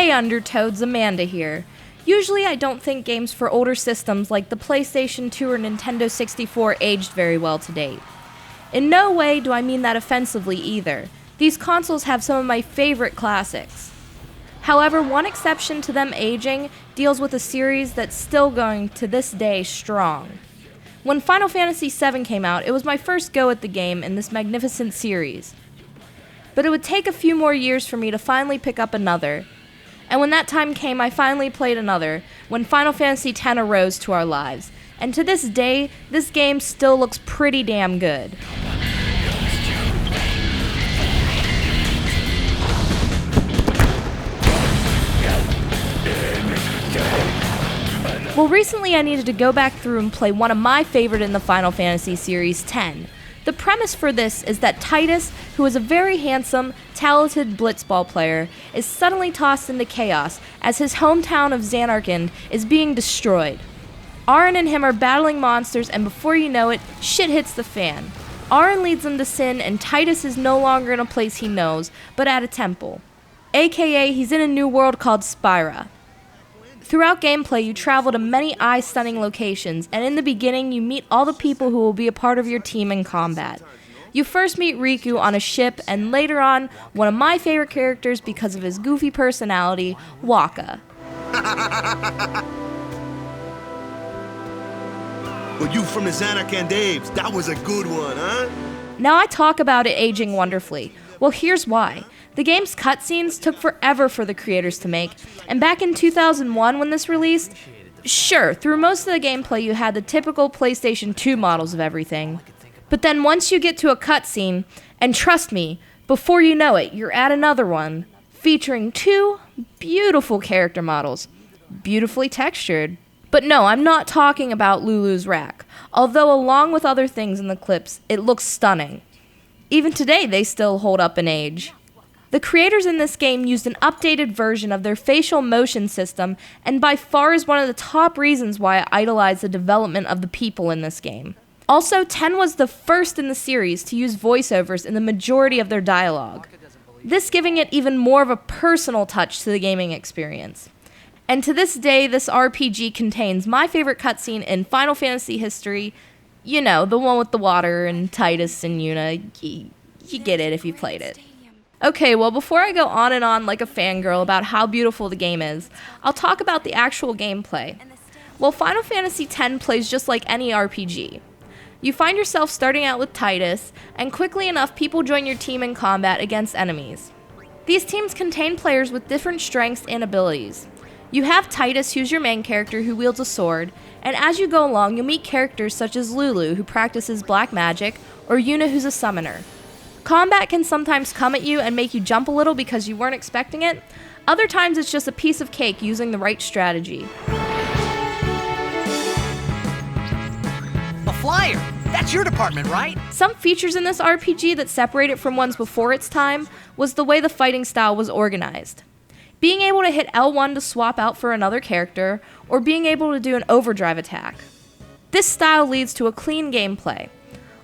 Hey Undertoads, Amanda here. Usually I don't think games for older systems like the PlayStation 2 or Nintendo 64 aged very well to date. In no way do I mean that offensively either. These consoles have some of my favorite classics. However, one exception to them aging deals with a series that's still going to this day strong. When Final Fantasy VII came out, it was my first go at the game in this magnificent series. But it would take a few more years for me to finally pick up another. And when that time came, I finally played another, when Final Fantasy X arose to our lives. And to this day, this game still looks pretty damn good. Well, recently I needed to go back through and play one of my favorite in the Final Fantasy series, X. The premise for this is that Tidus, who is a very handsome, talented blitzball player, is suddenly tossed into chaos as his hometown of Zanarkand is being destroyed. Auron and him are battling monsters, and before you know it, shit hits the fan. Auron leads him to sin, and Tidus is no longer in a place he knows, but at a temple. AKA, he's in a new world called Spira. Throughout gameplay, you travel to many eye-stunning locations, and in the beginning, you meet all the people who will be a part of your team in combat. You first meet Riku on a ship, and later on, one of my favorite characters because of his goofy personality, Wakka. Well, you from the Zanarkand Daves, that was a good one, huh? Now I talk about it aging wonderfully. Well, here's why. The game's cutscenes took forever for the creators to make, and back in 2001 when this released, sure, through most of the gameplay you had the typical PlayStation 2 models of everything. But then once you get to a cutscene, and trust me, before you know it, you're at another one, featuring two beautiful character models, beautifully textured. But no, I'm not talking about Lulu's rack, although along with other things in the clips, it looks stunning. Even today, they still hold up in age. The creators in this game used an updated version of their facial motion system, and by far is one of the top reasons why I idolize the development of the people in this game. Also, 10 was the first in the series to use voiceovers in the majority of their dialogue, this giving it even more of a personal touch to the gaming experience. And to this day, this RPG contains my favorite cutscene in Final Fantasy history. You know, the one with the water and Tidus and Yuna. You get it if you played it. Okay, well, before I go on and on like a fangirl about how beautiful the game is, I'll talk about the actual gameplay. Well, Final Fantasy X plays just like any RPG. You find yourself starting out with Tidus, and quickly enough, people join your team in combat against enemies. These teams contain players with different strengths and abilities. You have Tidus, who's your main character, who wields a sword, and as you go along, you'll meet characters such as Lulu, who practices black magic, or Yuna, who's a summoner. Combat can sometimes come at you and make you jump a little because you weren't expecting it. Other times it's just a piece of cake using the right strategy. A flyer! That's your department, right? Some features in this RPG that separate it from ones before its time was the way the fighting style was organized. Being able to hit L1 to swap out for another character, or being able to do an overdrive attack. This style leads to a clean gameplay.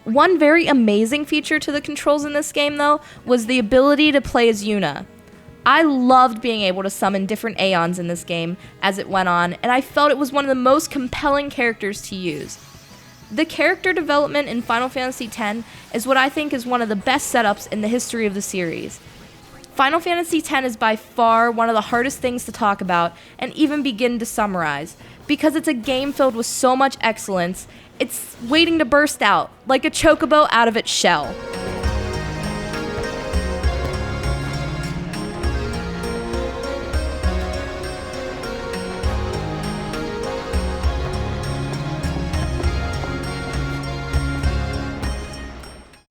One very amazing feature to the controls in this game, though, was the ability to play as Yuna. I loved being able to summon different Aeons in this game as it went on, and I felt it was one of the most compelling characters to use. The character development in Final Fantasy X is what I think is one of the best setups in the history of the series. Final Fantasy X is by far one of the hardest things to talk about and even begin to summarize, because it's a game filled with so much excellence, it's waiting to burst out, like a chocobo out of its shell.